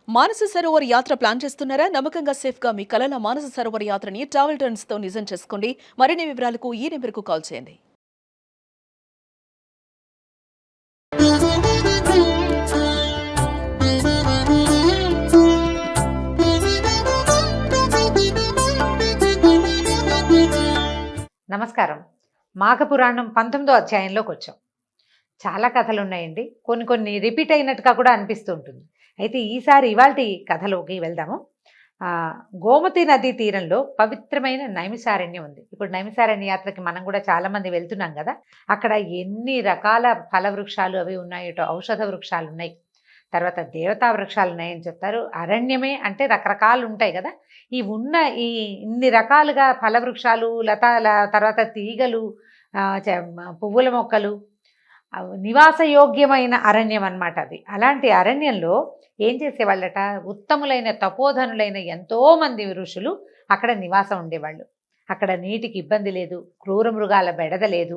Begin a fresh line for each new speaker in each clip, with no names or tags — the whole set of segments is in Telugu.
మానస సరోవర్ యాత్ర ప్లాన్ చేస్తున్నారా? నమ్మకంగా సేఫ్ గా మీ కలల మానస సరోవర్ యాత్రని ట్రావెల్ టర్న్స్ తో నిజం చేసుకోండి. మరిన్ని వివరాలకు ఈ నెంబర్కు కాల్ చేయండి.
నమస్కారం. మాఘపురాణం 19వ అధ్యాయంలోకి వచ్చాం. చాలా కథలు ఉన్నాయండి. కొన్ని కొన్ని రిపీట్ అయినట్టుగా కూడా అనిపిస్తూ ఉంటుంది. అయితే ఈసారి ఇవాల్టి కథలోకి వెళ్దాము. గోమతి నదీ తీరంలో పవిత్రమైన నైమిసారణ్యం ఉంది. ఇప్పుడు నైమిసారణ్య యాత్రకి మనం కూడా చాలా మంది వెళ్తున్నాం కదా. అక్కడ ఎన్ని రకాల ఫల వృక్షాలు అవి ఉన్నాయో, ఔషధ వృక్షాలు ఉన్నాయి, తర్వాత దేవతా వృక్షాలు ఉన్నాయని చెప్తారు. అరణ్యమే అంటే రకరకాలు ఉంటాయి కదా. ఈ ఇన్ని రకాలుగా ఫల వృక్షాలు, తర్వాత తీగలు, పువ్వుల మొక్కలు, నివాసయోగ్యమైన అరణ్యం అన్నమాట అది. అలాంటి అరణ్యంలో ఏం చేసేవాళ్ళట, ఉత్తములైన తపోధనులైన ఎంతోమంది ఋషులు అక్కడ నివాసం ఉండేవాళ్ళు. అక్కడ నీటికి ఇబ్బంది లేదు, క్రూర మృగాల బెడద లేదు,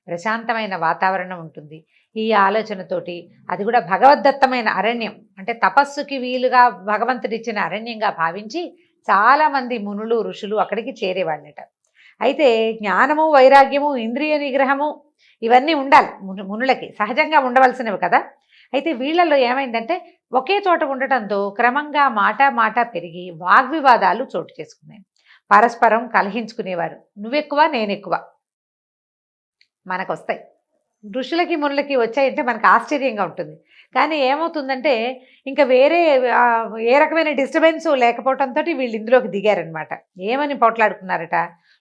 ప్రశాంతమైన వాతావరణం ఉంటుంది. ఈ ఆలోచనతోటి, అది కూడా భగవద్దత్తమైన అరణ్యం అంటే తపస్సుకి వీలుగా భగవంతుడిచ్చిన అరణ్యంగా భావించి చాలామంది మునులు ఋషులు అక్కడికి చేరేవాళ్ళట. అయితే జ్ఞానము, వైరాగ్యము, ఇంద్రియ నిగ్రహము ఇవన్నీ ఉండాలి మునులకి, సహజంగా ఉండవలసినవి కదా. అయితే వీళ్ళల్లో ఏమైందంటే ఒకే చోట ఉండటంతో క్రమంగా మాట పెరిగి వాగ్వివాదాలు చోటు చేసుకున్నాయి. పరస్పరం కలహించుకునేవారు. నువ్వెక్కువ నేనెక్కువ మనకు వస్తాయి. ఋషులకి మునులకి వచ్చాయంటే మనకు ఆశ్చర్యంగా ఉంటుంది. కానీ ఏమవుతుందంటే ఇంకా వేరే ఏ రకమైన డిస్టర్బెన్స్ లేకపోవడంతో వీళ్ళు ఇందులోకి దిగారనమాట. ఏమని పోట్లాడుకున్నారట,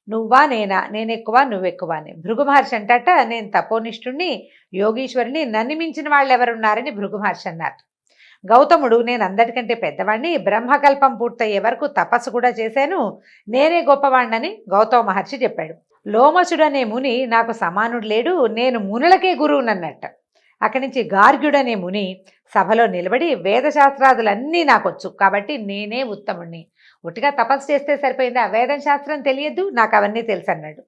నువ్వా నేనా, నేనెక్కువ నువ్వెక్కువ అని. భృగు మహర్షి అంటట, నేను తపోనిష్ఠుణ్ణి, యోగీశ్వరుని, నన్ను మించిన వాళ్ళు ఎవరున్నారని భృగు మహర్షి అన్నారు. గౌతముడు, నేను అందరికంటే పెద్దవాడిని, బ్రహ్మకల్పం పూర్తయ్యే వరకు తపస్సు కూడా చేశాను, నేనే గొప్పవాడినని గౌతమ మహర్షి చెప్పాడు. లోమసుడనే ముని నాకు సమానుడు లేడు, నేను మునులకే గురువునన్నట్ట. అక్కడి నుంచి గార్గ్యుడనే ముని సభలో నిలబడి, వేదశాస్త్రాదులన్నీ నాకొచ్చు కాబట్టి నేనే ఉత్తముణ్ణి, ఒట్టిగా తపస్సు చేస్తే సరిపోయిందా, వేదం శాస్త్రం తెలియద్దు, నాకు అవన్నీ తెలుసు అన్నాడు.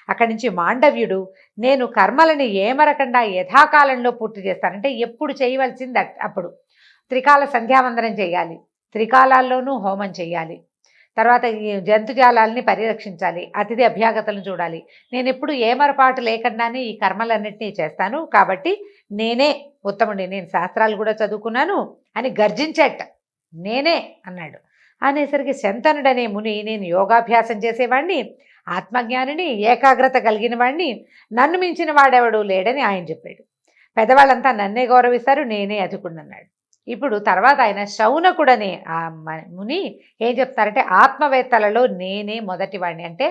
అక్కడి నుంచి మాండవ్యుడు, నేను కర్మలని ఏమరకుండా యథాకాలంలో పూర్తి చేస్తానంటే ఎప్పుడు చేయవలసింది అప్పుడు. త్రికాల సంధ్యావందనం చేయాలి, త్రికాలాల్లోనూ హోమం చేయాలి, తర్వాత ఈ జంతుజాలాల్ని పరిరక్షించాలి, అతిథి అభ్యాగతలను చూడాలి, నేను ఎప్పుడు ఏమరపాటు లేకుండానే ఈ కర్మలన్నింటినీ చేస్తాను కాబట్టి నేనే ఉత్తముడి, నేను శాస్త్రాలు కూడా చదువుకున్నాను అని గర్జించేట. నేనే అన్నాడు. అనేసరికి శంతనుడనే ముని, నేను యోగాభ్యాసం చేసేవాడిని, ఆత్మజ్ఞానిని, ఏకాగ్రత కలిగిన వాడిని, నన్ను మించిన వాడెవడు లేడని ఆయన చెప్పాడు. పెద్దవాళ్ళంతా నన్నే గౌరవిస్తారు, నేనే అధికుడన్నాడు. ఇప్పుడు తర్వాత ఆయన శౌనకుడనే ఆ ముని ఏం చెప్తారంటే, ఆత్మవేత్తలలో నేనే మొదటివాడిని. అంటే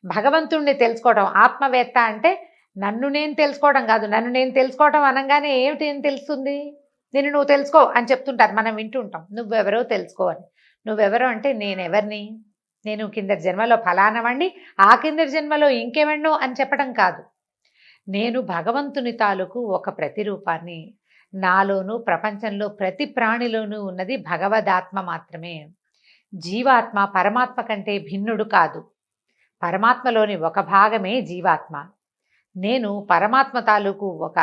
భగవంతుణ్ణి తెలుసుకోవడం. ఆత్మవేత్త అంటే నన్ను నేను తెలుసుకోవడం కాదు. నన్ను నేను తెలుసుకోవడం అనగానే ఏమిటి ఏం తెలుస్తుంది, నేను నువ్వు తెలుసుకో అని చెప్తుంటారు, మనం వింటుంటాం. నువ్వెవరో తెలుసుకో అని. నువ్వెవరో అంటే నేనెవరిని, నేను కిందటి జన్మలో ఫలానవాణ్ణి, ఆ కిందటి జన్మలో ఇంకేమన్నో అని చెప్పడం కాదు. నేను భగవంతుని తాలూకు ఒక ప్రతిరూపాన్ని. నాలోనూ ప్రపంచంలో ప్రతి ప్రాణిలోనూ ఉన్నది భగవదాత్మ మాత్రమే. జీవాత్మ పరమాత్మ కంటే భిన్నుడు కాదు. పరమాత్మలోని ఒక భాగమే జీవాత్మ. నేను పరమాత్మ తాలూకు ఒక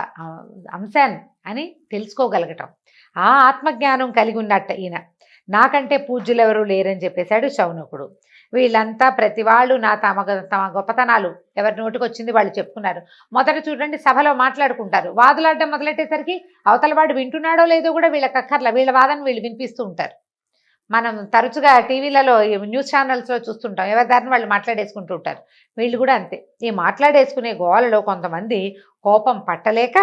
అంశాన్ని అని తెలుసుకోగలగటం, ఆ ఆత్మజ్ఞానం కలిగి ఉన్నట్ట ఈయన. నాకంటే పూజ్యులెవరూ లేరని చెప్పేశాడు శౌనకుడు. వీళ్ళంతా ప్రతి వాళ్ళు తమ గొప్పతనాలు ఎవరి నోటికి వచ్చింది వాళ్ళు చెప్పుకున్నారు. మొదట చూడండి, సభలో మాట్లాడుకుంటారు, వాదులాడడం మొదలెట్టేసరికి అవతల వాడు వింటున్నాడో లేదో కూడా వీళ్ళకి అక్కర్ల, వీళ్ళ వాదన వీళ్ళు వినిపిస్తూ ఉంటారు. మనం తరచుగా టీవీలలో, న్యూస్ ఛానల్స్లో చూస్తుంటాం, ఎవరి దారిని వాళ్ళు మాట్లాడేసుకుంటూ ఉంటారు. వీళ్ళు కూడా అంతే. ఈ మాట్లాడేసుకునే గోలలో కొంతమంది కోపం పట్టలేక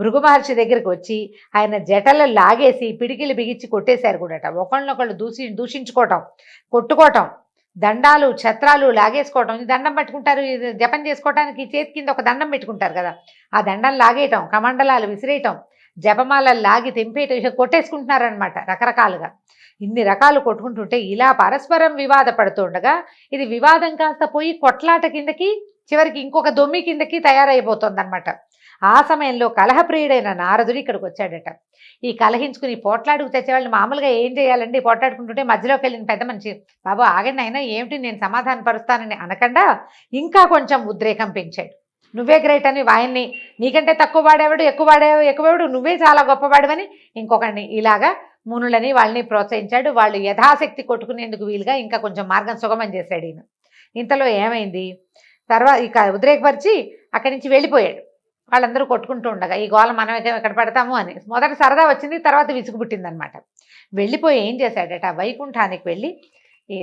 భృగు మహర్షి దగ్గరికి వచ్చి ఆయన జటలు లాగేసి పిడికిలు బిగించి కొట్టేశారు కూడాట. ఒకళ్ళనొకళ్ళు దూషించుకోవటం, కొట్టుకోవటం, దండాలు ఛత్రాలు లాగేసుకోవటం. దండం పట్టుకుంటారు, జపం చేసుకోవటానికి చేతి కింద ఒక దండం పెట్టుకుంటారు కదా, ఆ దండం లాగేయటం, కమండలాలు విసిరేయటం, జపమాలలు లాగి తెంపేయటం, కొట్టేసుకుంటున్నారనమాట రకరకాలుగా. ఇన్ని రకాలు కొట్టుకుంటుంటే ఇలా పరస్పరం వివాద పడుతుండగా ఇది వివాదం కాస్త పోయి కొట్లాట కిందకి, చివరికి ఇంకొక దొమ్మి కిందకి తయారైపోతుందన్నమాట. ఆ సమయంలో కలహప్రియుడైన నారదుడు ఇక్కడికి వచ్చాడట. ఈ కలహించుకుని పోట్లాడుకు తెచ్చేవాళ్ళు మామూలుగా ఏం చేయాలండి, పోట్లాడుకుంటుంటే మధ్యలోకి వెళ్ళిన పెద్ద మనిషి, బాబు ఆగండి అయినా ఏమిటి, నేను సమాధాన పరుస్తానని అనకుండా ఇంకా కొంచెం ఉద్రేకం పెంచాడు. నువ్వే గ్రేట్ అని ఆయన్ని, నీకంటే తక్కువ వాడేవాడు ఎక్కువవాడు, నువ్వే చాలా గొప్పవాడవని ఇంకొకడిని ఇలాగా మునులని వాళ్ళని ప్రోత్సహించాడు. వాళ్ళు యథాశక్తి కొట్టుకునేందుకు వీలుగా ఇంకా కొంచెం మార్గం సుగమం చేశాడు ఈయన. ఇంతలో ఏమైంది, తర్వాత ఇక ఉద్రేకపరిచి అక్కడి నుంచి వెళ్ళిపోయాడు. వాళ్ళందరూ కొట్టుకుంటూ ఉండగా ఈ గోల మనం ఎక్కడ పడతాము అని మొదట సరదా వచ్చింది, తర్వాత విసుగు పుట్టిందనమాట. వెళ్ళిపోయి ఏం చేశాడట, వైకుంఠానికి వెళ్ళి ఈ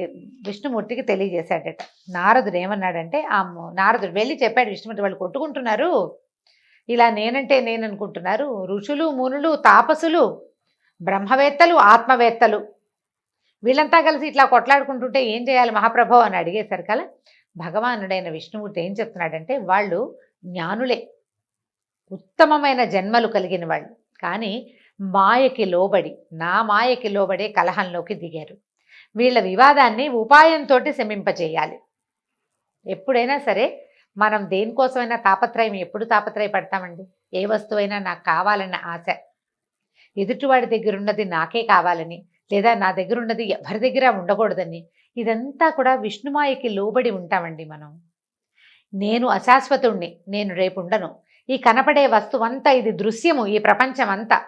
విష్ణుమూర్తికి తెలియజేశాడట. నారదుడు ఏమన్నాడంటే, నారదుడు వెళ్ళి చెప్పాడు విష్ణుమూర్తి, వాళ్ళు కొట్టుకుంటున్నారు, ఇలా నేనంటే నేననుకుంటున్నారు, ఋషులు మునులు తాపసులు బ్రహ్మవేత్తలు ఆత్మవేత్తలు వీళ్ళంతా కలిసి ఇట్లా కొట్లాడుకుంటుంటే ఏం చేయాలి మహాప్రభో అని అడిగేసరికల భగవానుడైన విష్ణుమూర్తి ఏం చెప్తున్నాడంటే, వాళ్ళు జ్ఞానులే, ఉత్తమమైన జన్మలు కలిగిన వాళ్ళు, కానీ మాయకి లోబడి నా మాయకి లోబడే కలహంలోకి దిగారు. వీళ్ళ వివాదాన్ని ఉపాయంతో శమింపచేయాలి. ఎప్పుడైనా సరే మనం దేనికోసమైనా తాపత్రయం ఎప్పుడు తాపత్రయపడతామండి? ఏ వస్తువైనా నాకు కావాలన్న ఆశ, ఎదుటివాడి దగ్గర ఉన్నది నాకే కావాలని, లేదా నా దగ్గర ఉన్నది ఎవరి దగ్గర ఉండకూడదని, ఇదంతా కూడా విష్ణుమాయకి లోబడి ఉంటామండి మనం. నేను అశాశ్వతుణ్ణి, నేను రేపు ఉండను, ఈ కనపడే వస్తువంతా ఇది దృశ్యము, ఈ ప్రపంచం అంతా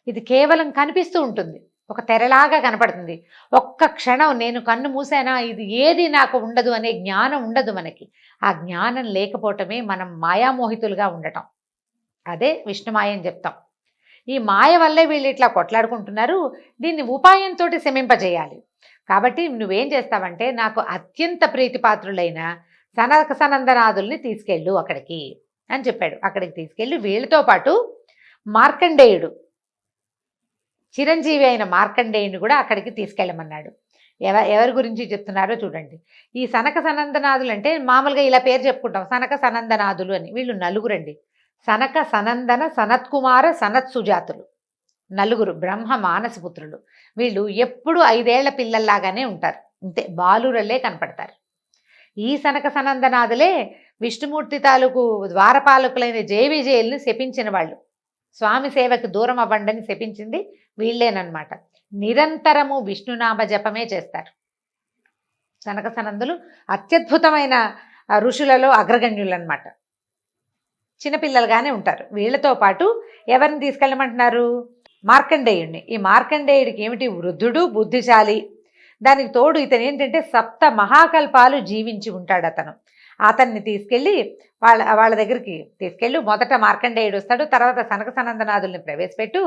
ఇది కేవలం కనిపిస్తూ ఉంటుంది, ఒక తెరలాగా కనపడుతుంది. ఒక్క క్షణం నేను కన్ను మూసానా ఇది ఏది నాకు ఉండదు అనే జ్ఞానం ఉండదు మనకి. ఆ జ్ఞానం లేకపోవటమే మనం మాయామోహితులుగా ఉండటం. అదే విష్ణుమాయ అని చెప్తాం. ఈ మాయ వల్లే వీళ్ళు ఇట్లా కొట్లాడుకుంటున్నారు, దీన్ని ఉపాయంతో శమింపజేయాలి. కాబట్టి నువ్వేం చేస్తావంటే, నాకు అత్యంత ప్రీతిపాత్రులైన సనక సనందనాదుల్ని తీసుకెళ్ళు అక్కడికి అని చెప్పాడు. అక్కడికి తీసుకెళ్ళి వీళ్ళతో పాటు మార్కండేయుడు, చిరంజీవి అయిన మార్కండేయుని కూడా అక్కడికి తీసుకెళ్ళమన్నాడు. ఎవరి గురించి చెప్తున్నారో చూడండి. ఈ సనక సనందనాదులు అంటే మామూలుగా ఇలా పేరు చెప్పుకుంటాం, సనక సనందనాదులు అని. వీళ్ళు నలుగురండి. సనక సనందన సనత్కుమార సనత్సుజాతులు, నలుగురు బ్రహ్మ మానసపుత్రులు. వీళ్ళు ఎప్పుడు 5 ఏళ్ల పిల్లల్లాగానే ఉంటారు, అంతే బాలురల్లే కనపడతారు. ఈ సనక సనందనాదులే విష్ణుమూర్తి తాలూకు ద్వారపాలకులైన జయవిజయుల్ని శపించిన వాళ్ళు. స్వామి సేవకు దూరం అవ్వండని శపించింది వీళ్ళేనమాట. నిరంతరము విష్ణునామ జపమే చేస్తారు. సనక సనందులు అత్యద్భుతమైన ఋషులలో అగ్రగణ్యులన్నమాట. చిన్నపిల్లలుగానే ఉంటారు. వీళ్ళతో పాటు ఎవరిని తీసుకెళ్ళమంటున్నారు? మార్కండేయుడిని. ఈ మార్కండేయుడికి ఏమిటి, వృద్ధుడు, బుద్ధిశాలి. దానికి తోడు ఇతను ఏంటంటే 7 మహాకల్పాలు జీవించి ఉంటాడు అతను. అతన్ని తీసుకెళ్ళి వాళ్ళ దగ్గరికి తీసుకెళ్ళి మొదట మార్కండేయుడు వస్తాడు, తర్వాత సనక సనందనాదుల్ని ప్రవేశపెట్టు,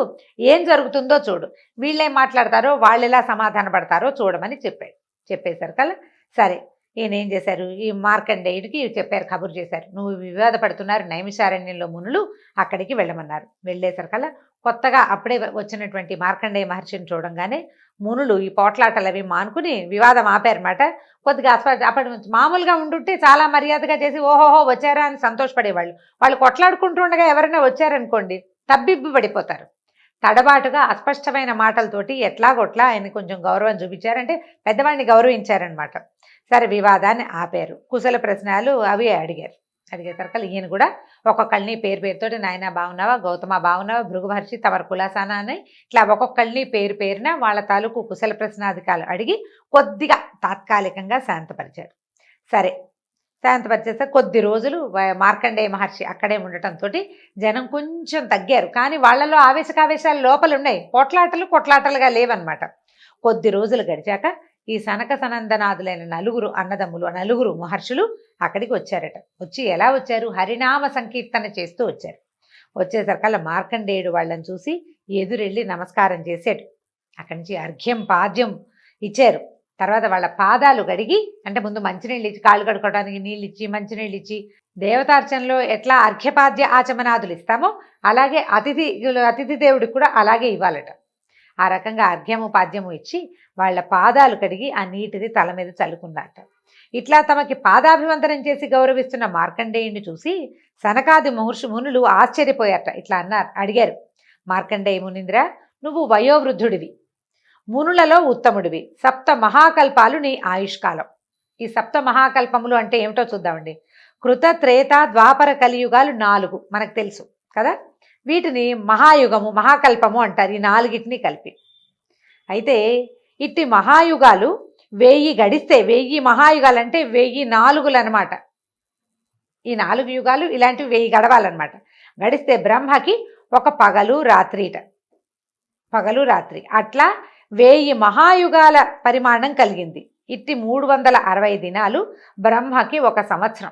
ఏం జరుగుతుందో చూడు, వీళ్ళేం మాట్లాడతారో వాళ్ళు ఎలా సమాధాన పడతారో చూడమని చెప్పేశారు కదా. సరే, ఈయన ఏం చేశారు, ఈ మార్కండేయుడికి చెప్పారు, కబురు చేశారు, నువ్వు వివాదపడుతున్నారు నైమిషారణ్యంలో మునులు, అక్కడికి వెళ్ళమన్నారు. వెళ్ళేసరి కల్లా కొత్తగా అప్పుడే వచ్చినటువంటి మార్కండేయ మహర్షిని చూడంగానే మునులు ఈ పోట్లాటలు అవి మానుకుని వివాదం ఆపారన్నమాట. కొద్దిగా అప్పటి మామూలుగా ఉండుంటే చాలా మర్యాదగా చేసి ఓహోహో వచ్చారా అని సంతోషపడేవాళ్ళు. వాళ్ళు కొట్లాడుకుంటూ ఉండగా ఎవరైనా వచ్చారనుకోండి తబ్బిబ్బు పడిపోతారు. తడబాటుగా అస్పష్టమైన మాటలతోటి ఎట్లాగొట్లా ఆయన కొంచెం గౌరవం చూపించారంటే పెద్దవాడిని గౌరవించారనమాట. సరే, వివాదాన్ని ఆపారు. కుశల ప్రశ్నలు అవి అడిగేసరికి ఈయన కూడా ఒక్కొక్కళ్ళని పేరుతోటి నాయన బాగున్నావా, గౌతమ బాగున్నావా, భృగు మహర్షి తమరు కులాసానా అని ఇట్లా ఒక్కొక్కళ్ళని పేరున వాళ్ళ తాలూకు కుశల ప్రశ్నాధికాలు అడిగి కొద్దిగా తాత్కాలికంగా శాంతపరిచారు. సరే, శాంతపరిచేస్తే కొద్ది రోజులు మార్కండేయ మహర్షి అక్కడే ఉండటంతో జనం కొంచెం తగ్గారు. కానీ వాళ్ళలో ఆవేశకావేశాలు లోపల ఉన్నాయి, కొట్లాటలుగా లేవన్నమాట. కొద్ది రోజులు గడిచాక ఈ సనక సనందనాదులైన నలుగురు మహర్షులు అక్కడికి వచ్చారట. వచ్చి ఎలా వచ్చారు, హరినామ సంకీర్తన చేస్తూ వచ్చారు. వచ్చేసరికల్లా మార్కండేయుడు వాళ్ళని చూసి ఎదురెళ్ళి నమస్కారం చేశాడు. అక్కడి నుంచి అర్ఘ్యం పాద్యం ఇచ్చారు. తర్వాత వాళ్ళ పాదాలు కడిగి, అంటే ముందు మంచినీళ్ళు ఇచ్చి, కాళ్ళు కడుక్కోవడానికి నీళ్ళు ఇచ్చి, మంచినీళ్ళు ఇచ్చి, దేవతార్చనలో ఎట్లా అర్ఘ్యపాద్య ఆచమనాదులు ఇస్తామో అలాగే అతిథి దేవుడికి కూడా అలాగే ఇవ్వాలట. ఆ రకంగా అర్ఘ్యము పాద్యము ఇచ్చి వాళ్ళ పాదాలు కడిగి ఆ నీటిని తల మీద చల్లుకున్నట్ట. ఇట్లా తమకి పాదాభివందనం చేసి గౌరవిస్తున్న మార్కండేయుని చూసి సనకాది మునులు ఆశ్చర్యపోయారట. ఇట్లా అడిగారు, మార్కండేయ మునీంద్ర, నువ్వు వయోవృద్ధుడివి, మునులలో ఉత్తముడివి, 7 మహాకల్పాలు నీ ఆయుష్కాలం. ఈ 7 మహాకల్పములు అంటే ఏమిటో చూద్దామండి. కృత, త్రేత, ద్వాపర, కలియుగాలు 4 మనకు తెలుసు కదా. వీటిని మహాయుగము, మహాకల్పము అంటారు, ఈ 4టిని కలిపి. అయితే ఇట్టి మహాయుగాలు 1000 గడిస్తే, 1000 మహాయుగాలు అంటే 1000 నాలుగులు అనమాట. ఈ 4 యుగాలు ఇలాంటివి 1000 గడవాలన్నమాట. గడిస్తే బ్రహ్మకి ఒక పగలు రాత్రిట. పగలు రాత్రి అట్లా 1000 మహాయుగాల పరిమాణం కలిగింది. ఇట్టి 360 దినాలు బ్రహ్మకి ఒక సంవత్సరం.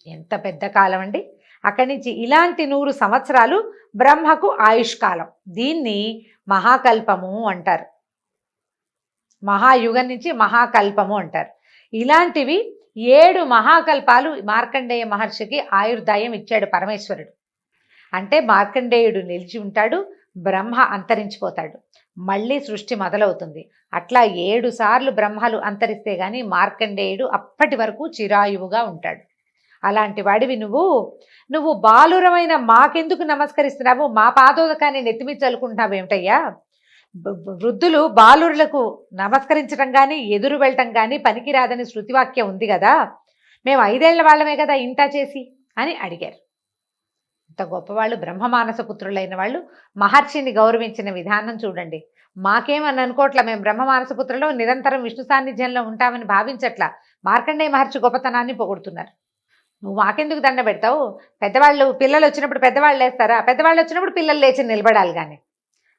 ఎంత పెద్ద కాలం అండి. అక్కడి నుంచి ఇలాంటి 100 సంవత్సరాలు బ్రహ్మకు ఆయుష్కాలం. దీన్ని మహాకల్పము అంటారు. మహాయుగం నుంచి మహాకల్పము అంటారు. ఇలాంటివి 7 మహాకల్పాలు మార్కండేయ మహర్షికి ఆయుర్దాయం ఇచ్చాడు పరమేశ్వరుడు. అంటే మార్కండేయుడు నిలిచి ఉంటాడు, బ్రహ్మ అంతరించిపోతాడు, మళ్ళీ సృష్టి మొదలవుతుంది. అట్లా 7 సార్లు బ్రహ్మలు అంతరిస్తే గాని మార్కండేయుడు అప్పటి వరకు చిరాయువుగా ఉంటాడు. అలాంటి వాడివి నువ్వు బాలురమైన మాకెందుకు నమస్కరిస్తున్నావు? మా పాదోదకాన్ని నెత్తిమి చల్లుకుంటున్నావు ఏమిటయ్యా? వృద్ధులు బాలురులకు నమస్కరించడం కానీ ఎదురు వెళ్ళటం కానీ పనికిరాదని శృతివాక్యం ఉంది కదా, మేము 5 ఏళ్ల వాళ్ళమే కదా ఇంత చేసి అని అడిగారు. ఇంత గొప్పవాళ్ళు బ్రహ్మమానస పుత్రులైన వాళ్ళు మహర్షిని గౌరవించిన విధానం చూడండి. మాకేమని అనుకోవట్లా, మేము బ్రహ్మమానస పుత్రులు నిరంతరం విష్ణు సాన్నిధ్యంలో ఉంటామని భావించట్లా. మార్కండేయ మహర్షి గొప్పతనాన్ని పొగుడుతున్నారు. నువ్వు మాకెందుకు దండ పెడతావు? పెద్దవాళ్ళు పిల్లలు వచ్చినప్పుడు పెద్దవాళ్ళు లేస్తారా? పెద్దవాళ్ళు వచ్చినప్పుడు పిల్లలు లేచి నిలబడాలి కానీ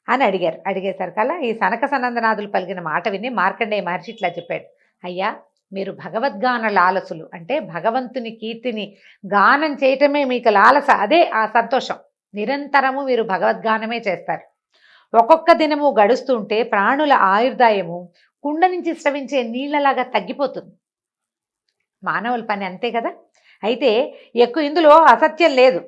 అని అడిగారు. అడిగేసరికల్లా ఈ సనక సనందనాథులు పలికిన మాట విని మార్కండేయ మహర్షి ఇట్లా చెప్పాడు. అయ్యా, మీరు భగవద్గాన లాలసులు. అంటే భగవంతుని కీర్తిని గానం చేయటమే మీకు లాలస, అదే ఆ సంతోషం. నిరంతరము మీరు భగవద్గానమే చేస్తారు. ఒక్కొక్క దినము గడుస్తుంటే ప్రాణుల ఆయుర్దాయము కుండ నుంచి స్రవించే నీళ్ళలాగా తగ్గిపోతుంది. మానవుల పని అంతే కదా. అయితే ఇందులో అసత్యం లేదు.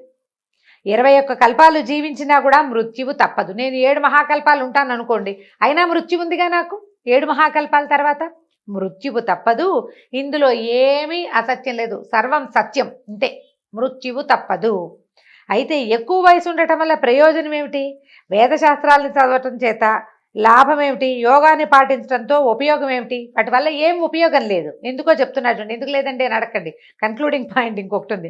21 కల్పాలు జీవించినా కూడా మృత్యువు తప్పదు. నేను 7 మహాకల్పాలు ఉంటాను అనుకోండి, అయినా మృత్యు ఉందిగా నాకు. 7 మహాకల్పాల తర్వాత మృత్యువు తప్పదు. ఇందులో ఏమీ అసత్యం లేదు, సర్వం సత్యం. అంతే, మృత్యువు తప్పదు. అయితే ఎక్కువ వయసు ఉండటం వల్ల ప్రయోజనం ఏమిటి? వేదశాస్త్రాలను చదవటం చేత లాభం ఏమిటి? యోగాన్ని పాటించడంతో ఉపయోగం ఏమిటి? వాటి వల్ల ఏం ఉపయోగం లేదు. ఎందుకో చెప్తున్నాడు. ఎందుకు లేదండి అని అడగండి. కన్క్లూడింగ్ పాయింట్ ఇంకొకటి ఉంది.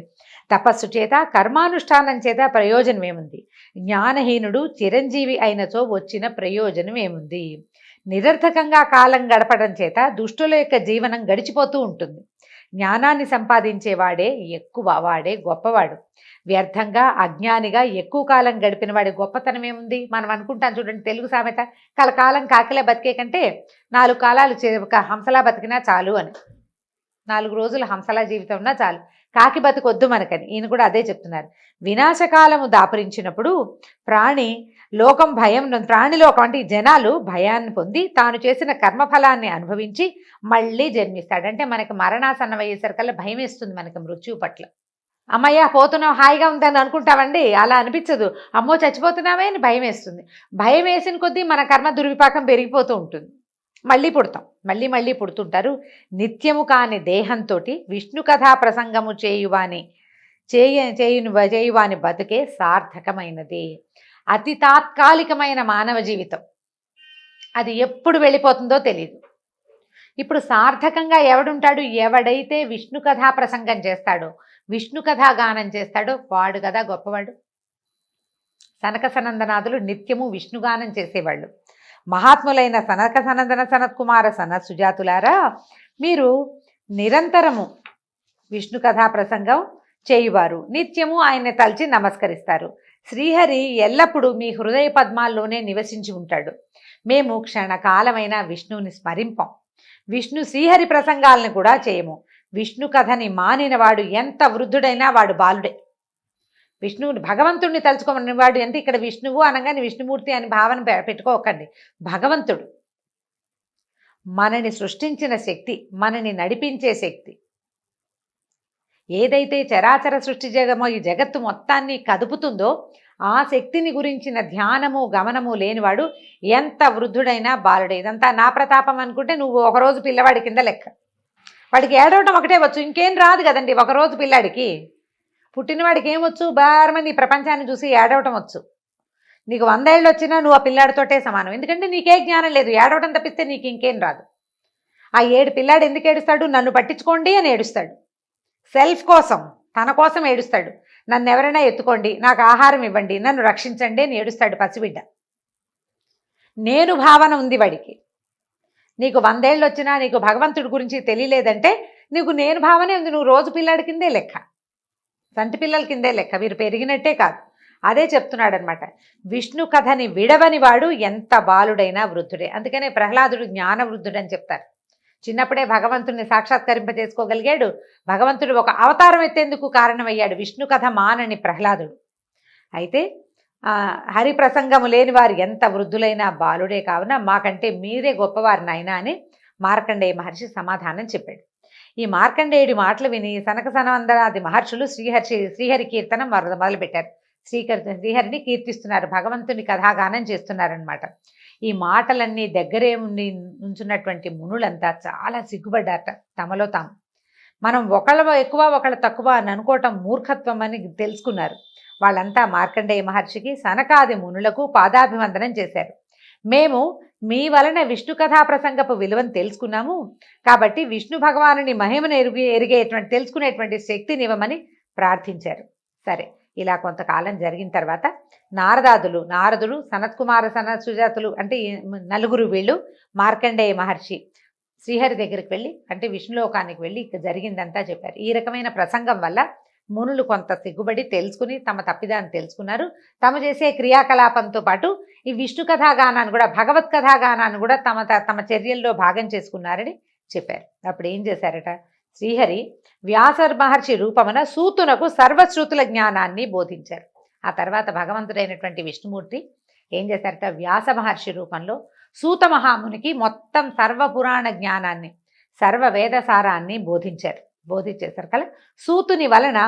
తపస్సు చేత కర్మానుష్ఠానం చేత ప్రయోజనం ఏముంది? జ్ఞానహీనుడు చిరంజీవి అయినచో వచ్చిన ప్రయోజనం ఏముంది? నిరర్థకంగా కాలం గడపడం చేత దుష్టుల యొక్క జీవనం గడిచిపోతూ ఉంటుంది. జ్ఞానాన్ని సంపాదించేవాడే వాడే గొప్పవాడు. వ్యర్థంగా అజ్ఞానిగా ఎక్కువ కాలం గడిపిన వాడి గొప్పతనం ఏముంది? మనం అనుకుంటాం చూడండి, తెలుగు సామెత, కలకాలం కాకిలా బతికే కంటే 4 కాలాలు హంసలా బతికినా చాలు అని. 4 రోజులు హంసలా జీవితం ఉన్నా చాలు, కాకి బతికొద్దు మనకని. ఈయన కూడా అదే చెప్తున్నారు. వినాశకాలము దాపురించినప్పుడు ప్రాణిలోకం అంటే జనాలు భయాన్ని పొంది తాను చేసిన కర్మఫలాన్ని అనుభవించి మళ్ళీ జన్మిస్తాడు. అంటే మనకి మరణాసన్నం అయ్యేసరికల్లా భయం వేస్తుంది మనకి మృత్యువు పట్ల. అమ్మయ్య పోతున్నావు, హాయిగా ఉందని అనుకుంటామండి. అలా అనిపించదు. అమ్మో చచ్చిపోతున్నామే అని భయం వేస్తుంది. భయం వేసిన కొద్దీ మన కర్మ దుర్విపాకం పెరిగిపోతూ ఉంటుంది. మళ్ళీ పుడతాం, మళ్ళీ పుడుతుంటారు. నిత్యము కాని దేహంతో విష్ణు కథా ప్రసంగము చేయువాని బతుకే సార్థకమైనది. అతి తాత్కాలికమైన మానవ జీవితం, అది ఎప్పుడు వెళ్ళిపోతుందో తెలియదు. ఇప్పుడు సార్థకంగా ఎవడుంటాడు? ఎవడైతే విష్ణు కథా ప్రసంగం చేస్తాడో, విష్ణు కథా గానం చేస్తాడో వాడు కదా గొప్పవాడు. సనక సనందనాథులు నిత్యము విష్ణుగానం చేసేవాళ్ళు. మహాత్ములైన సనక సనందన సనత్కుమార సుజాతులారా, మీరు నిరంతరము విష్ణు కథా ప్రసంగం చేయువారు, నిత్యము ఆయన్ని తలిచి నమస్కరిస్తారు. శ్రీహరి ఎల్లప్పుడూ మీ హృదయ పద్మాల్లోనే నివసించి ఉంటాడు. మేము క్షణకాలమైన విష్ణువుని స్మరింపం. విష్ణు శ్రీహరి ప్రసంగాలను కూడా చేయము. విష్ణు కథని మానినవాడు ఎంత వృద్ధుడైనా వాడు బాలుడే. విష్ణువుని భగవంతుడిని తలుచుకోమని వాడు అంటే ఇక్కడ విష్ణువు అనగానే విష్ణుమూర్తి అని భావన పెట్టుకోకండి. భగవంతుడు మనని సృష్టించిన శక్తి, మనని నడిపించే శక్తి. ఏదైతే చరాచర సృష్టి జగమో ఈ జగత్తు మొత్తాన్ని కదుపుతుందో ఆ శక్తిని గురించిన ధ్యానము గమనము లేనివాడు ఎంత వృద్ధుడైనా బాలుడే. ఇదంతా నా ప్రతాపం అనుకుంటే నువ్వు ఒకరోజు పిల్లవాడి కింద లెక్క. వాడికి ఏడవటం ఒకటే వచ్చు, ఇంకేం రాదు కదండి. ఒకరోజు పిల్లాడికి, పుట్టినవాడికి ఏమొచ్చు? బారమని ఈ ప్రపంచాన్ని చూసి ఏడవటం వచ్చు. నీకు 100 ఏళ్ళు వచ్చినా నువ్వు ఆ పిల్లాడితోటే సమానం. ఎందుకంటే నీకే జ్ఞానం లేదు. ఏడవటం తప్పిస్తే నీకు ఇంకేం రాదు. ఆ పిల్లాడు ఎందుకు ఏడుస్తాడు? నన్ను పట్టించుకోండి అని ఏడుస్తాడు. సెల్ఫ్ కోసం, తన కోసం ఏడుస్తాడు. నన్ను ఎవరైనా ఎత్తుకోండి, నాకు ఆహారం ఇవ్వండి, నన్ను రక్షించండి అని ఏడుస్తాడు పసిబిడ్డ. నేను భావన ఉంది వాడికి. నీకు 100 ఏళ్ళు వచ్చినా నీకు భగవంతుడి గురించి తెలియలేదంటే నీకు నేను భావనే ఉంది. నువ్వు రోజు పిల్లాడి కిందే లెక్క, సంటి పిల్లల కిందే లెక్క. వీరు పెరిగినట్టే కాదు. అదే చెప్తున్నాడు అనమాట. విష్ణు కథని విడవని వాడు ఎంత బాలుడైనా వృద్ధుడే. అందుకనే ప్రహ్లాదుడు జ్ఞాన వృద్ధుడు అని చెప్తారు. చిన్నప్పుడే భగవంతుడిని సాక్షాత్కరింపజేసుకోగలిగాడు. భగవంతుడు ఒక అవతారం ఎత్తేందుకు కారణమయ్యాడు. విష్ణు కథ మానని ప్రహ్లాదుడు. అయితే హరి ప్రసంగము లేని వారు ఎంత వృద్ధులైనా బాలుడే కావున మాకంటే మీరే గొప్పవారు నాయనా అని మార్కండేయ మహర్షి సమాధానం చెప్పాడు. ఈ మార్కండేయుడి మాటలు విని సనక సనందనాది మహర్షులు శ్రీహరి కీర్తనం మొదలుపెట్టారు. శ్రీహరిని కీర్తిస్తున్నారు, భగవంతుని కథాగానం చేస్తున్నారనమాట. ఈ మాటలన్నీ దగ్గరే ఉండి ఉంచున్నటువంటి మునులంతా చాలా సిగ్గుపడ్డారట తమలో తాము. మనం ఒకళ్ళ ఎక్కువ ఒకళ్ళ తక్కువ అని అనుకోవటం మూర్ఖత్వం అని తెలుసుకున్నారు. వాళ్ళంతా మార్కండేయ మహర్షికి సనకాది మునులకు పాదాభివందనం చేశారు. మేము మీ వలన విష్ణు కథా ప్రసంగపు విలువను తెలుసుకున్నాము కాబట్టి విష్ణు భగవానుని మహిమను తెలుసుకునేటువంటి శక్తిని ఇవ్వమని ప్రార్థించారు. సరే, ఇలా కొంతకాలం జరిగిన తర్వాత నారదుడు, సనత్కుమార సుజాతులు అంటే నలుగురు వీళ్ళు మార్కండేయ మహర్షి శ్రీహరి దగ్గరికి వెళ్ళి అంటే విష్ణులోకానికి వెళ్ళి ఇక జరిగిందంతా చెప్పారు. ఈ రకమైన ప్రసంగం వల్ల మునులు కొంత సిగ్గుబడి తెలుసుకుని తమ తప్పిదాన్ని తెలుసుకున్నారు. తమ చేసే క్రియాకలాపంతో పాటు ఈ విష్ణు కథాగానాన్ని కూడా భగవత్ కథాగానాన్ని కూడా తమ చర్యల్లో భాగం చేసుకున్నారని చెప్పారు. అప్పుడు ఏం చేశారట, శ్రీహరి వ్యాస మహర్షి రూపమున సూతునకు సర్వశ్రుతుల జ్ఞానాన్ని బోధించారు. ఆ తర్వాత భగవంతుడైనటువంటి విష్ణుమూర్తి ఏం చేశారట, వ్యాస మహర్షి రూపంలో సూత మహామునికి మొత్తం సర్వపురాణ జ్ఞానాన్ని సర్వ వేదసారాన్ని బోధించేశారు కదా. సూతుని వలన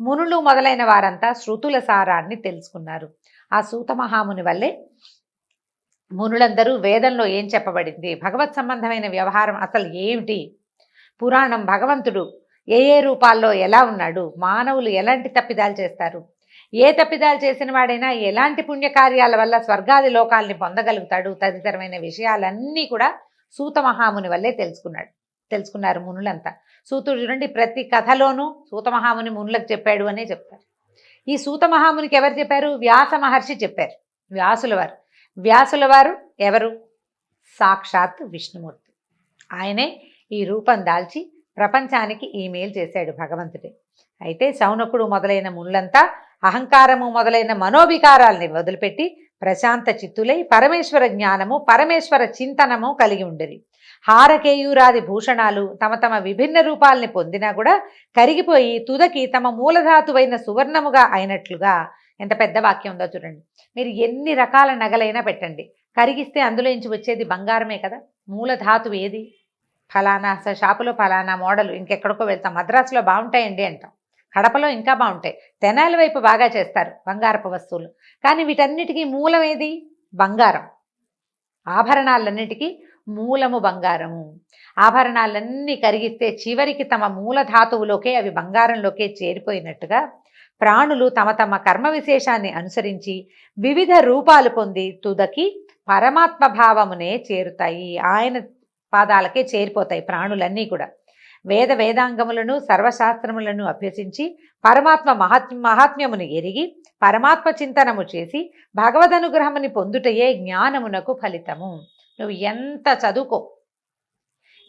మునులు మొదలైన వారంతా శృతుల సారాన్ని తెలుసుకున్నారు. ఆ సూత మహాముని వల్లే మునులందరూ వేదంలో ఏం చెప్పబడింది, భగవత్ సంబంధమైన వ్యవహారం అసలు ఏమిటి, పురాణం భగవంతుడు ఏ రూపాల్లో ఎలా ఉన్నాడు, మానవులు ఎలాంటి తప్పిదాలు చేస్తారు, ఏ తప్పిదాలు చేసిన వాడైనా ఎలాంటి పుణ్యకార్యాల వల్ల స్వర్గాది లోకాల్ని పొందగలుగుతాడు, తదితరమైన విషయాలన్నీ కూడా సూత మహాముని వల్లే తెలుసుకున్నారు మునులంతా. సూతుడు చూడండి, ప్రతి కథలోనూ సూత మహాముని మునులకు చెప్పాడు అనే చెప్తారు. ఈ సూత మహామునికి ఎవరు చెప్పారు, వ్యాస మహర్షి చెప్పారు. వ్యాసుల వారు ఎవరు, సాక్షాత్ విష్ణుమూర్తి. ఆయనే ఈ రూపం దాల్చి ప్రపంచానికి ఈమెయిల్ చేశాడు భగవంతుడే. అయితే శౌనకుడు మొదలైన మునులంతా అహంకారము మొదలైన మనోవికారాల్ని వదిలిపెట్టి ప్రశాంత చిత్తులై పరమేశ్వర జ్ఞానము పరమేశ్వర చింతనము కలిగి ఉండిరి. హారకేయూరాది భూషణాలు తమ విభిన్న రూపాల్ని పొందినా కూడా కరిగిపోయి తుదకి తమ మూలధాతువైన సువర్ణముగా అయినట్లుగా. ఎంత పెద్ద వాక్యం ఉందో చూడండి. మీరు ఎన్ని రకాల నగలైనా పెట్టండి, కరిగిస్తే అందులో నుంచి వచ్చేది బంగారమే కదా. మూలధాతువు ఏది, ఫలానా షాపులో ఫలానా మోడలు ఇంకెక్కడికో వెళ్తాం, మద్రాసులో బాగుంటాయండి అంటాం, కడపలో ఇంకా బాగుంటాయి, తెనాలి వైపు బాగా చేస్తారు బంగారపు వస్తువులు. కానీ వీటన్నిటికీ మూలం ఏది, బంగారం. ఆభరణాలన్నిటికీ మూలము బంగారము. ఆభరణాలన్నీ కరిగిస్తే చివరికి తమ మూలధాతువులోకే అవి బంగారంలోకే చేరిపోయినట్టుగా ప్రాణులు తమ కర్మ విశేషాన్ని అనుసరించి వివిధ రూపాలు పొంది తుదకి పరమాత్మ భావమునే చేరుతాయి. ఆయన పాదాలకే చేరిపోతాయి ప్రాణులన్నీ కూడా. వేదాంగములను సర్వశాస్త్రములను అభ్యసించి పరమాత్మ మహాత్మ్యమును ఎరిగి పరమాత్మ చింతనము చేసి భగవదనుగ్రహముని పొందుటయే జ్ఞానమునకు ఫలితము. నువ్వు ఎంత చదువుకో,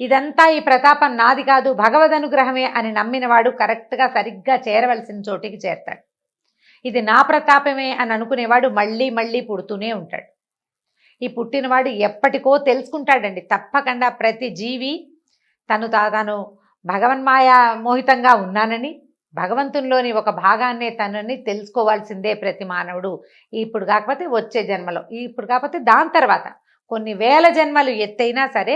ఇదంతా ఈ ప్రతాపం నాది కాదు భగవదనుగ్రహమే అని నమ్మినవాడు కరెక్ట్గా సరిగ్గా చేరవలసిన చోటికి చేరతాడు. ఇది నా ప్రతాపమే అని అనుకునేవాడు మళ్ళీ మళ్ళీ పుడుతూనే ఉంటాడు. ఈ పుట్టినవాడు ఎప్పటికో తెలుసుకుంటాడండి తప్పకుండా. ప్రతి జీవి తాను భగవన్మాయా మోహితంగా ఉన్నానని భగవంతునిలోని ఒక భాగాన్నే తనని తెలుసుకోవాల్సిందే ప్రతి మానవుడు. ఇప్పుడు కాకపోతే వచ్చే జన్మలో, ఇప్పుడు కాకపోతే దాని తర్వాత కొన్ని వేల జన్మలు ఎత్తైనా సరే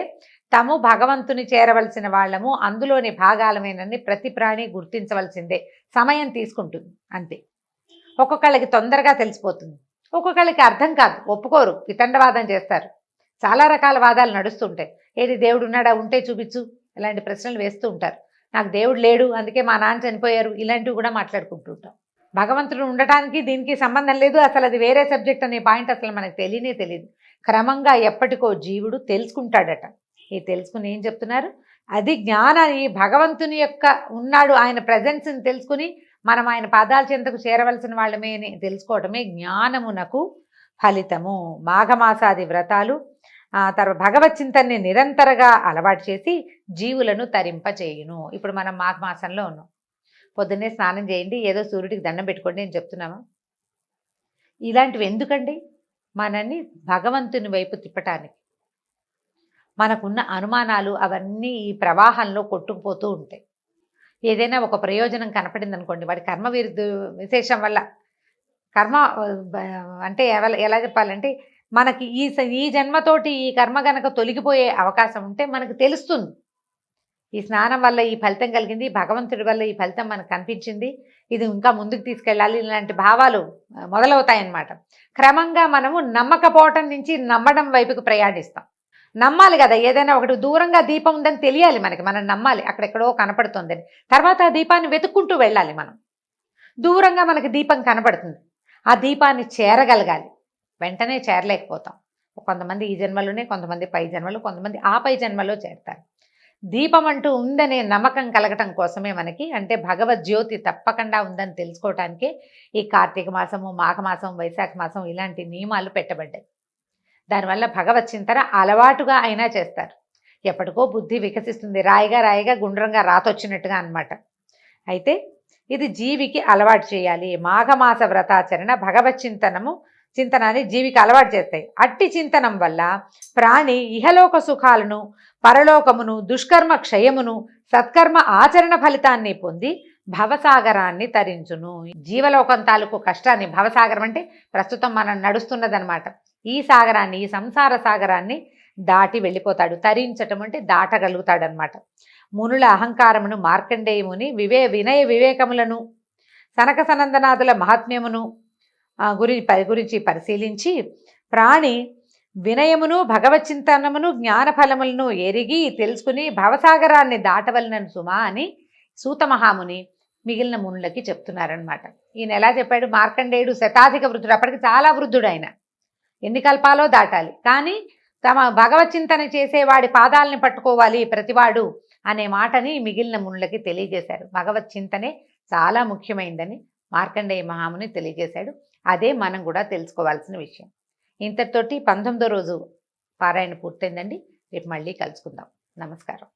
తాము భగవంతుని చేరవలసిన వాళ్ళము, అందులోని భాగాలమేనని ప్రతి ప్రాణి గుర్తించవలసిందే. సమయం తీసుకుంటుంది అంతే. ఒక్కొక్కళ్ళకి తొందరగా తెలిసిపోతుంది, ఒక్కొక్కళ్ళకి అర్థం కాదు, ఒప్పుకోరు, వితండవాదం చేస్తారు. చాలా రకాల వాదాలు నడుస్తుంటాయి. ఏది దేవుడు ఉన్నాడా, ఉంటే చూపించు, ఇలాంటి ప్రశ్నలు వేస్తూ ఉంటారు. నాకు దేవుడు లేడు అందుకే మా నాన్న చనిపోయారు, ఇలాంటివి కూడా మాట్లాడుకుంటుంటాం. భగవంతుడు ఉండటానికి దీనికి సంబంధం లేదు, అసలు అది వేరే సబ్జెక్ట్ అనే పాయింట్ అసలు మనకు తెలియదు. క్రమంగా ఎప్పటికో జీవుడు తెలుసుకుంటాడట. ఈ తెలుసుకుని ఏం చెప్తున్నారు, అది జ్ఞానాన్ని భగవంతుని యొక్క ఉన్నాడు ఆయన ప్రజెన్స్ని తెలుసుకుని మనం ఆయన పాదాల చెంతకు చేరవలసిన వాళ్ళమే అని తెలుసుకోవటమే జ్ఞానమునకు ఫలితము. మాఘమాసాది వ్రతాలు తర్వాత భగవత్ చింతనని నిరంతరంగా అలవాటు చేసి జీవులను తరింపచేయును. ఇప్పుడు మనం మాఘమాసంలో ఉన్నాం. పొద్దున్నే స్నానం చేయండి, ఏదో సూర్యుడికి దండం పెట్టుకోండి అని చెప్తున్నామా? ఇలాంటివి ఎందుకండి? మనల్ని భగవంతుని వైపు తిప్పటానికి. మనకున్న అనుమానాలు అవన్నీ ఈ ప్రవాహంలో కొట్టుకుపోతూ ఉంటాయి. ఏదైనా ఒక ప్రయోజనం కనపడింది అనుకోండి, వాడి కర్మ విశేషం వల్ల కర్మ అంటే ఎలా చెప్పాలంటే, మనకి ఈ జన్మతోటి ఈ కర్మ గనక తొలగిపోయే అవకాశం ఉంటే మనకు తెలుస్తుంది. ఈ స్నానం వల్ల ఈ ఫలితం కలిగింది, భగవంతుడి వల్ల ఈ ఫలితం మనకు కనిపించింది, ఇది ఇంకా ముందుకు తీసుకెళ్ళాలి, ఇలాంటి భావాలు మొదలవుతాయన్నమాట. క్రమంగా మనము నమ్మకపోవటం నుంచి నమ్మడం వైపుకు ప్రయాణిస్తాం. నమ్మాలి కదా, ఏదైనా ఒకటి దూరంగా దీపం ఉందని తెలియాలి మనకి, మనం నమ్మాలి అక్కడెక్కడో కనపడుతుందని. తర్వాత ఆ దీపాన్ని వెతుక్కుంటూ వెళ్ళాలి మనం. దూరంగా మనకి దీపం కనపడుతుంది, ఆ దీపాన్ని చేరగలగాలి. వెంటనే చేరలేకపోతాం. కొంతమంది ఈ జన్మలోనే, కొంతమంది పై జన్మలో, కొంతమంది ఆ పై జన్మలో చేరతారు. దీపం అంటూ ఉందనే నమ్మకం కలగటం కోసమే మనకి, అంటే భగవద్జ్యోతి తప్పకుండా ఉందని తెలుసుకోవటానికే ఈ కార్తీక మాసము, మాఘమాసం, వైశాఖ మాసం ఇలాంటి నియమాలు పెట్టబడ్డాయి. దానివల్ల భగవత్ చింతన అలవాటుగా అయినా చేస్తారు. ఎప్పటికో బుద్ధి వికసిస్తుంది, రాయిగా రాయిగా గుండ్రంగా రాతొచ్చినట్టుగా అన్నమాట. అయితే ఇది జీవికి అలవాటు చేయాలి. మాఘమాస వ్రతాచరణ భగవత్ చింతనాన్ని జీవికి అలవాటు చేస్తాయి. అట్టి చింతనం వల్ల ప్రాణి ఇహలోక సుఖాలను, పరలోకమును, దుష్కర్మ క్షయమును, సత్కర్మ ఆచరణ ఫలితాన్ని పొంది భవసాగరాన్ని తరించును. జీవలోకం తాలూకు కష్టాన్ని, భవసాగరం అంటే ప్రస్తుతం మనం నడుస్తున్నదనమాట, ఈ సాగరాన్ని, ఈ సంసార సాగరాన్ని దాటి వెళ్ళిపోతాడు. తరించటం అంటే దాటగలుగుతాడనమాట. మునుల అహంకారమును మార్కండేయముని వినయ వివేకములను, సనక సనందనాథుల మహాత్మ్యమును గురించి పరిశీలించి ప్రాణి వినయమును, భగవచ్చింతనమును, జ్ఞానఫలములను ఎరిగి తెలుసుకుని భవసాగరాన్ని దాటవలనను సుమా అని సూత మహాముని మిగిలిన మునులకి చెప్తున్నారనమాట. ఈయన ఎలా చెప్పాడు? మార్కండేయుడు శతాధిక వృద్ధుడు, అప్పటికి చాలా వృద్ధుడు ఆయన, ఎన్ని కల్పాలో దాటాలి, కానీ తమ భగవచ్చింతన చేసేవాడి పాదాలని పట్టుకోవాలి ప్రతివాడు అనే మాటని మిగిలిన మునులకి తెలియజేశారు. భగవచ్చింతనే చాలా ముఖ్యమైందని మార్కండేయ మహాముని తెలియజేశాడు. అదే మనం కూడా తెలుసుకోవాల్సిన విషయం. ఇంతటితోటి 19వ రోజు పారాయణ పూర్తయిందండి. రేపు మళ్ళీ కలుసుకుందాం. నమస్కారం.